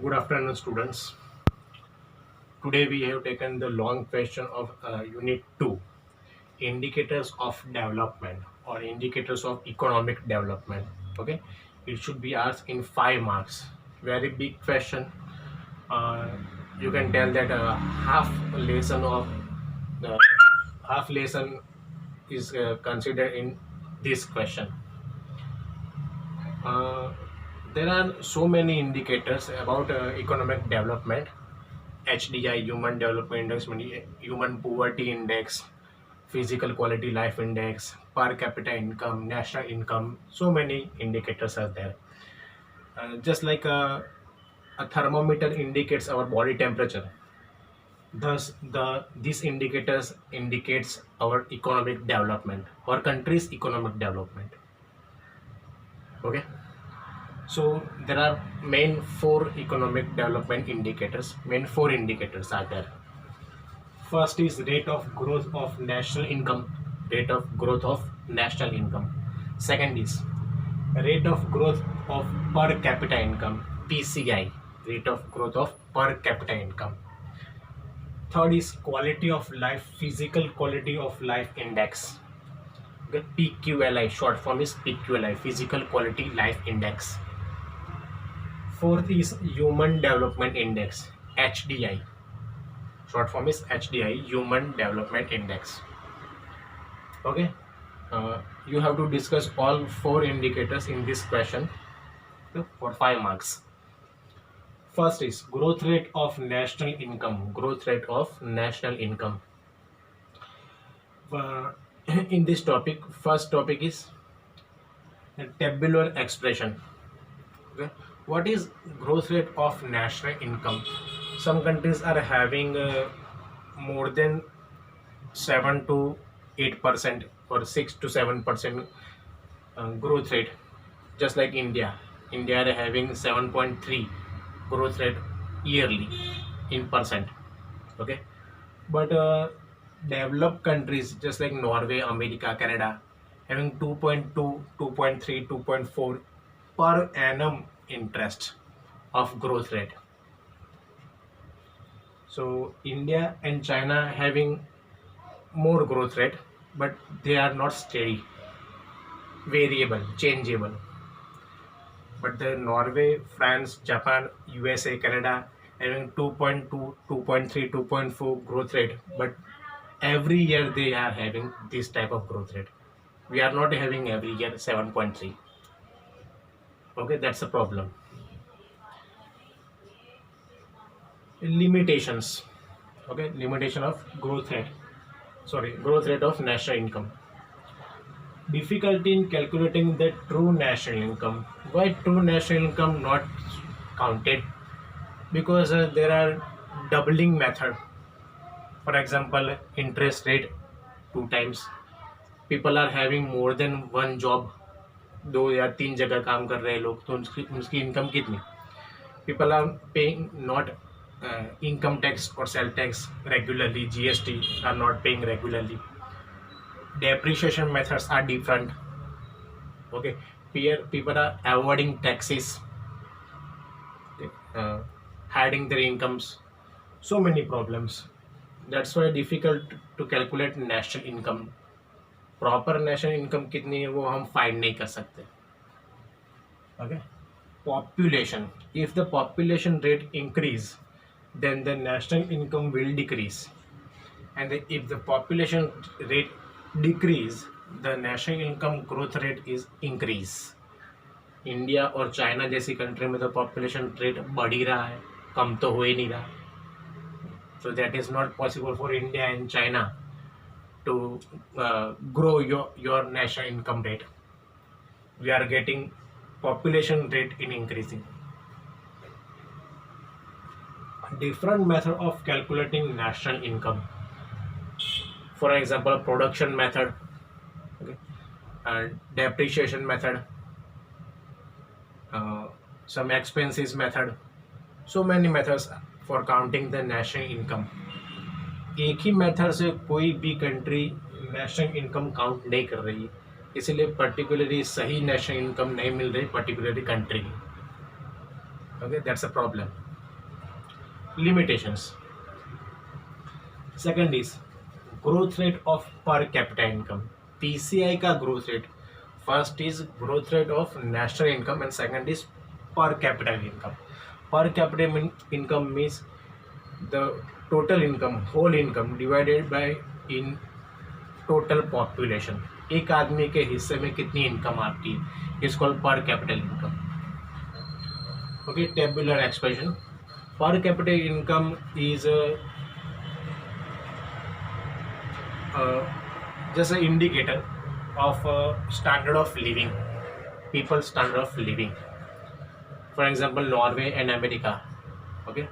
Good afternoon, students. Today we have taken the long question of Unit 2, Indicators of Development or Indicators of Economic Development. Okay, it should be asked in 5 marks. Very big question. Uh, you can tell that lesson of uh, half lesson is considered in this question. Uh, there are so many indicators about economic development. HDI, Human Development Index, Human Poverty Index, Physical Quality Life Index, Per Capita Income, National Income. So many indicators are there. Just like a thermometer indicates our body temperature, thus these indicators indicates our economic development, our country's economic development. Okay. So there are main four economic development indicators. Main four indicators are there. First is rate of growth of national income. Rate of growth of national income. Second is rate of growth of per capita income. PCI. Rate of growth of per capita income. Third is quality of life. Physical quality of life index. Okay, PQLI. Short form is PQLI. Physical quality life index. Fourth is human development index. HDI. Short form is HDI. Human development index. Okay, you have to discuss all four indicators in this question for 5 marks. First is growth rate of national income. Growth rate of national income. uh, in this topic, first topic is tabular expression. Okay, what is growth rate of national income? Some countries are having more than 7 to 8% or 6 to 7% growth rate, just like India are having 7.3 growth rate yearly in percent. Okay, but developed countries just like Norway, America, Canada having 2.2, 2.3, 2.4 per annum interest of growth rate. So India and China having more growth rate, but they are not steady, variable, changeable. But the Norway, France, Japan, USA, Canada having 2.2, 2.3, 2.4 growth rate, but every year they are having this type of growth rate. We are not having every year 7.3. Okay, that's a problem. Limitations. Okay, limitation of growth rate. Sorry, growth rate of national income. Difficulty in calculating the true national income. Why true national income not counted? Because there are doubling method. For example, interest rate 2 times. People are having more than one job. 2 या 3 जगह काम कर रहे हैं लोग, तो उनकी उनकी इनकम कितनी? People are paying not income tax or sales tax regularly. GST are not paying regularly. Depreciation methods are different. Okay, people are avoiding taxes, uh, hiding their incomes. So many problems. That's why difficult to calculate national income. Proper national income कितनी है वो हम find नहीं कर सकते. Okay, population. If the population rate increase then the national income will decrease, and if the population rate decrease, the national income growth rate is increase. India और China जैसी country में तो पॉपुलेशन रेट बढ़ ही रहा है, कम तो हो ही नहीं रहा. So that is not possible for India and China to grow your national income rate. We are getting population rate in increasing. Different method of calculating national income. For example, production method, okay, and depreciation method, some expenses method. So many methods for counting the national income. एक ही method से कोई भी country national income count नहीं कर रही, इसलिए particularly सही national income नहीं मिल रही particularly country. Okay, that's a problem. limitations. Second is growth rate of per capita income. PCI का growth rate, first is growth rate of national income and second is per capita income. Per capita income means the total income, whole income divided by in total population. एक आदमी के हिस्से में कितनी income आती है, is called per capital income. Okay, tabular expression. Per capital income is just an indicator of standard of living, people's standard of living. For example, Norway and America. Okay,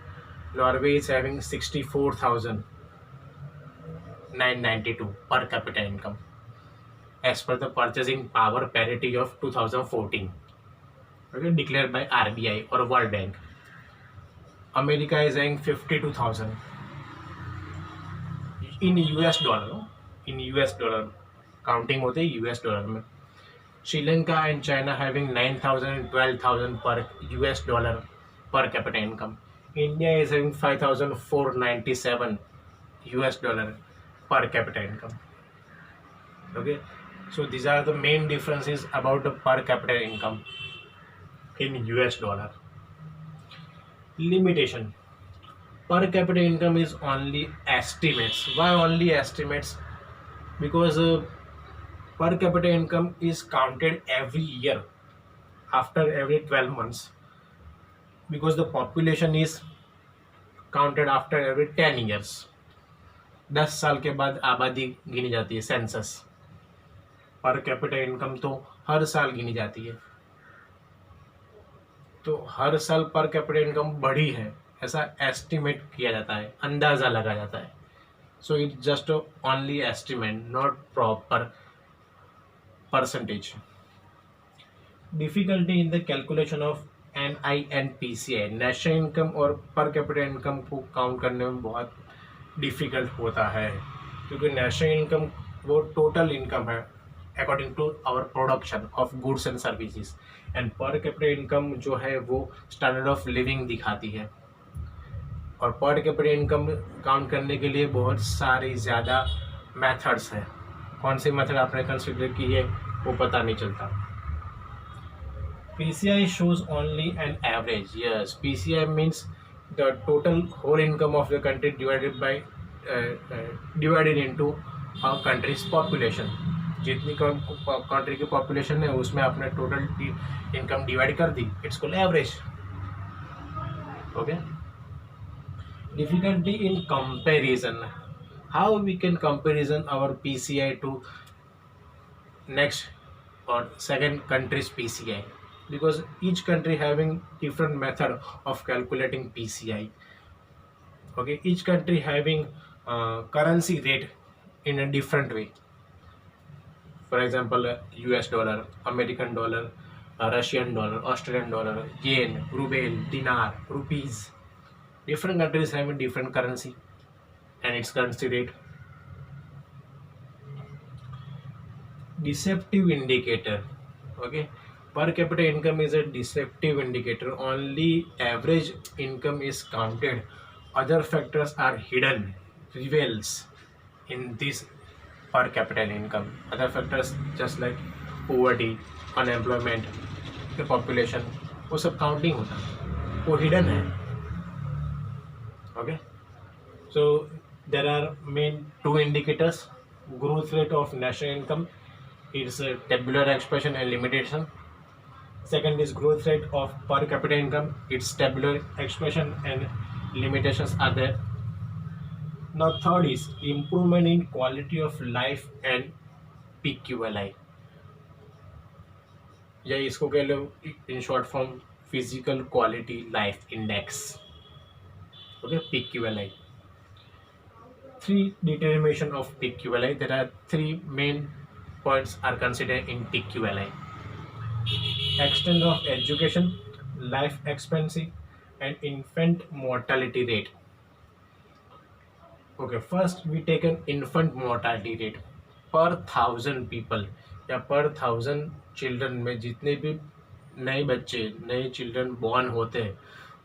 Norway is having 64,992 per capita income as per the purchasing power parity of 2014. Okay, declared by RBI or World Bank. America is having 52,000 in US dollar. No? In US dollar, counting होते हैं US dollar में. Sri Lanka and China having 9,000 and 12,000 per US dollar per capita income. India is having 5,497 US dollar per capita income. Okay, so these are the main differences about the per capita income in US dollar. Limitation. Per capita income is only estimates. Why only estimates? Because per capita income is counted every year after every 12 months, because the population is counted after every 10 years. 10 साल के बाद आबादी गिनी जाती है, census. पर capita income तो हर साल गिनी जाती है, तो हर साल पर कैपिटा इनकम बढ़ी है ऐसा एस्टिमेट किया जाता है, अंदाज़ा लगा जाता है. So it's just only estimate, not proper percentage. Difficulty in the calculation of NI and PCI, national income और पर कैपिटा इनकम को काउंट करने में बहुत डिफिकल्ट होता है, क्योंकि नेशनल इनकम वो टोटल इनकम है according to our production of goods and services, and per capita income जो है वो स्टैंडर्ड ऑफ लिविंग दिखाती है. और पर कैपिटा इनकम काउंट करने के लिए बहुत सारी ज़्यादा मेथड्स हैं. कौन सी मेथड आपने कंसिडर की है वो पता नहीं चलता. PCI shows only an average. Yes, PCI means the total whole income of the country divided into a country's population. जितनी कंट्री की पॉपुलेशन है उसमें आपने टोटल इनकम डिवाइड कर दी, it's called average. Okay. Difficulty in comparison. How we can comparison our PCI to next or second country's PCI? Because each country having different method of calculating PCI. Okay, each country having currency rate in a different way. For example, US dollar, American dollar, Russian dollar, Australian dollar, yen, ruble, dinar, rupees. Different countries have a different currency and its currency rate. Deceptive indicator. Okay, per capita income is a deceptive indicator. Only average income is counted, other factors are hidden, reveals in this per capita income. Other factors just like poverty, unemployment, the population, वो सब counting होता है, वो hidden है. Okay, so there are main two indicators. Growth rate of national income, it's a tabular expression and limitation. Second is growth rate of per capita income, its tabular expression and limitations are there. Now third is improvement in quality of life and PQLI, या इसको कह लो in short form physical quality life index. Okay, PQLI. Three determination of PQLI. There are three main points are considered in PQLI: extent of education, life expectancy, and infant mortality rate. Okay, first we take an infant mortality rate per 1,000 people या per 1,000 children में जितने भी नए बच्चे, नए children born होते हैं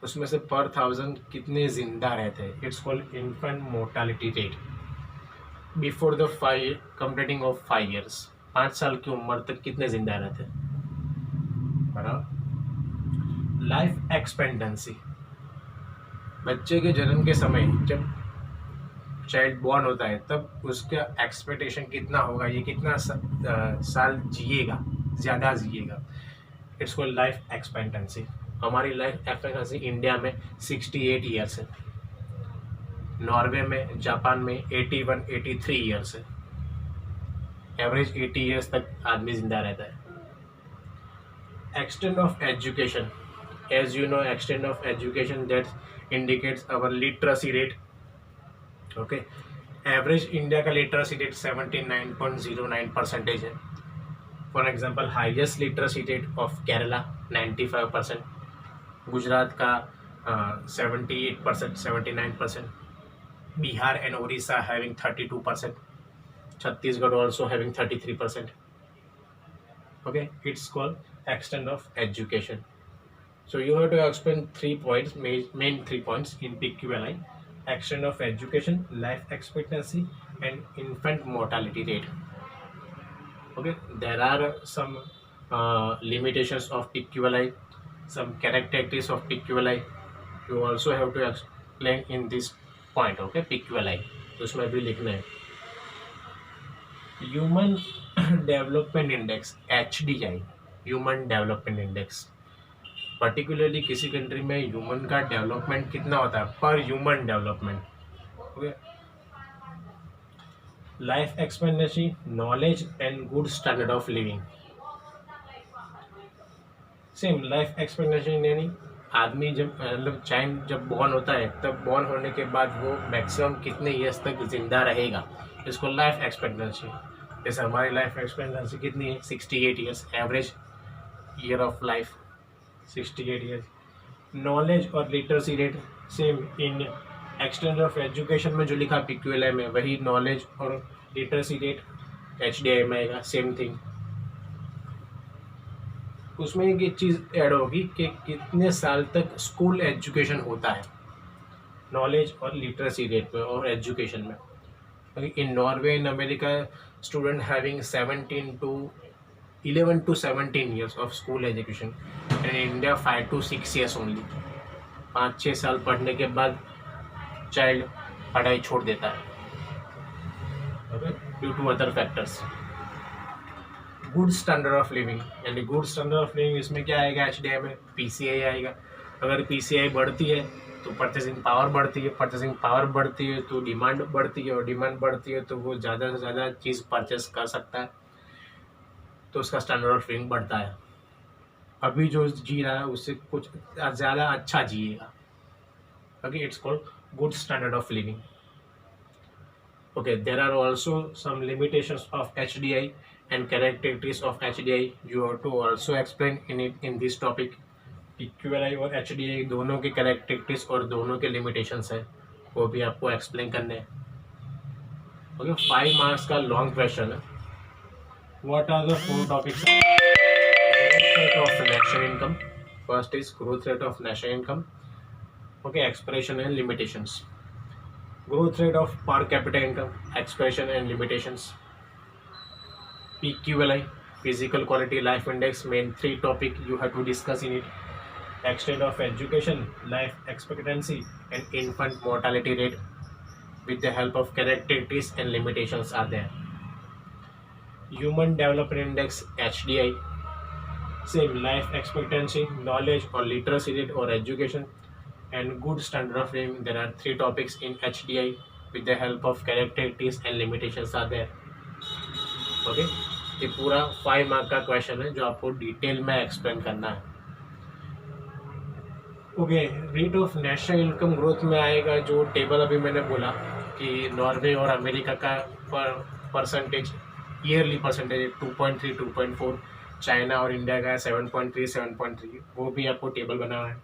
उसमें से पर 1000 कितने जिंदा रहते हैं. It's called infant mortality rate before the 5 completing of 5 years. 5 साल की उम्र तक कितने जिंदा रहते हैं. बराबर. लाइफ एक्सपेक्टेंसी, बच्चे के जन्म के समय जब चाइल्ड बॉर्न होता है तब उसका एक्सपेक्टेशन कितना होगा, ये कितना साल जिएगा, ज़्यादा जिएगा. It's called life expectancy. हमारी लाइफ एक्सपेक्टेंसी इंडिया में 68 ईयर्स है, नॉर्वे में, जापान में 81 83 ईयर्स है. एवरेज 80 ईयर्स तक आदमी जिंदा रहता है. Extent of education, as you know extent of education that indicates our literacy rate. Okay, average India का लिटरेसी रेट 79.09% है. For example highest literacy rate of Kerala 95%, Gujarat का 78%, 79%, Bihar and Orissa having 32%, Chhattisgarh also having 33%. Okay, it's called extent of education. So you have to explain 3 points, main 3 points in PQLI: extent of education, life expectancy, and infant mortality rate. Okay, there are some limitations of PQLI, some characteristics of PQLI. You also have to explain in this point. Okay, PQLI तो उसमें भी लिखना है. Human development index HDI, human development index, particularly किसी country में human का development कितना होता है पर human development. Okay, life expectancy, knowledge and good standard of living. Same life expectancy यानी आदमी जब मतलब चाइल्ड जब बॉर्न होता है तब बॉर्न होने के बाद वो मैक्सिमम कितने ईयर्स तक जिंदा रहेगा, इसको लाइफ एक्सपेक्टेंसी. जैसे हमारी लाइफ एक्सपेक्टेंसी कितनी है 68 years, average year of life 68 years. Knowledge और literacy rate same in extent of education में जो लिखा PQLI में वही नॉलेज और लिटरेसी रेट HDI में आएगा, सेम थिंग. उसमें एक चीज़ ऐड होगी कि कितने साल तक स्कूल एजुकेशन होता है, नॉलेज और लिटरेसी रेट में और एजुकेशन में. In Norway and America, student having 11 to 17 years of school education, and in India 5 to 6 years only. 5-6 साल पढ़ने के बाद चाइल्ड पढ़ाई छोड़ देता है, okay, due to other factors. Good standard of living, यानी गुड स्टैंडर्ड ऑफ लिविंग इसमें क्या आएगा HDI में PCI आएगा. अगर PCI बढ़ती है तो परचेसिंग पावर बढ़ती है, परचेसिंग पावर बढ़ती है तो डिमांड बढ़ती है, और डिमांड बढ़ती है तो वो ज़्यादा से ज़्यादा चीज़ परचेस कर सकता है, तो उसका स्टैंडर्ड ऑफ लिविंग बढ़ता है. अभी जो जी रहा है उससे कुछ ज़्यादा अच्छा जिएगा. Okay, it's called good standard of living. Okay, there are also some limitations of HDI and characteristics of HDI. You have to also explain in this topic. PQLI और HDI दोनों के characteristics और दोनों के limitations है, वो भी आपको explain करने हैं. ओके, 5 मार्क्स का लॉन्ग क्वेश्चन है. What are the 4 topics? Growth rate of national income. First is growth rate of national income. Okay, expression and limitations. Growth rate of per capita income, expression and limitations. PQLI, physical quality life index, main 3 topic you have to discuss in it. Extent of education, life expectancy, and infant mortality rate with the help of characteristics and limitations are there. Human development index HDI, same life expectancy, knowledge or literacy rate or education, and good standard of living. There are 3 topics in HDI with the help of characteristics and limitations are there. Okay, ये पूरा 5 mark का question है जो आपको detail में explain करना है. Okay, rate of national income growth में आएगा जो टेबल अभी मैंने बोला कि नॉर्वे और अमेरिका का परसेंटेज, ईयरली परसेंटेज 2.3 2.4, चाइना और इंडिया का 7.3 7.3, वो भी आपको टेबल बनाना है.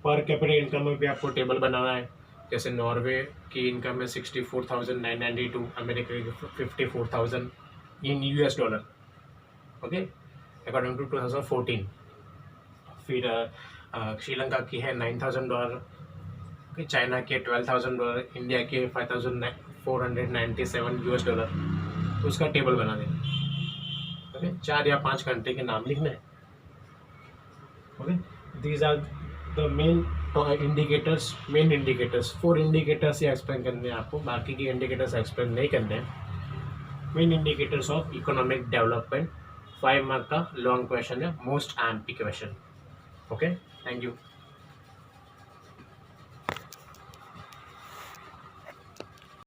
पर कैपिटल इनकम में भी आपको टेबल बनाना है. जैसे नॉर्वे की इनकम है 64,992, अमेरिका की 54,000 in US dollar, okay, according to 2014. फिर श्रीलंका की है $9,000, चाइना के $12,000, इंडिया के $5,497 तो उसका टेबल बना देना। ओके, 4 या 5 कंट्री के नाम लिखने हैं। Okay, these are the main indicators. 4 indicators ही एक्सप्लेन करने हैं आपको, बाकी के इंडिकेटर्स एक्सप्लेन नहीं करने हैं। Main indicators of economic development, 5 mark का लॉन्ग क्वेश्चन है, most amphi question. Okay, thank you.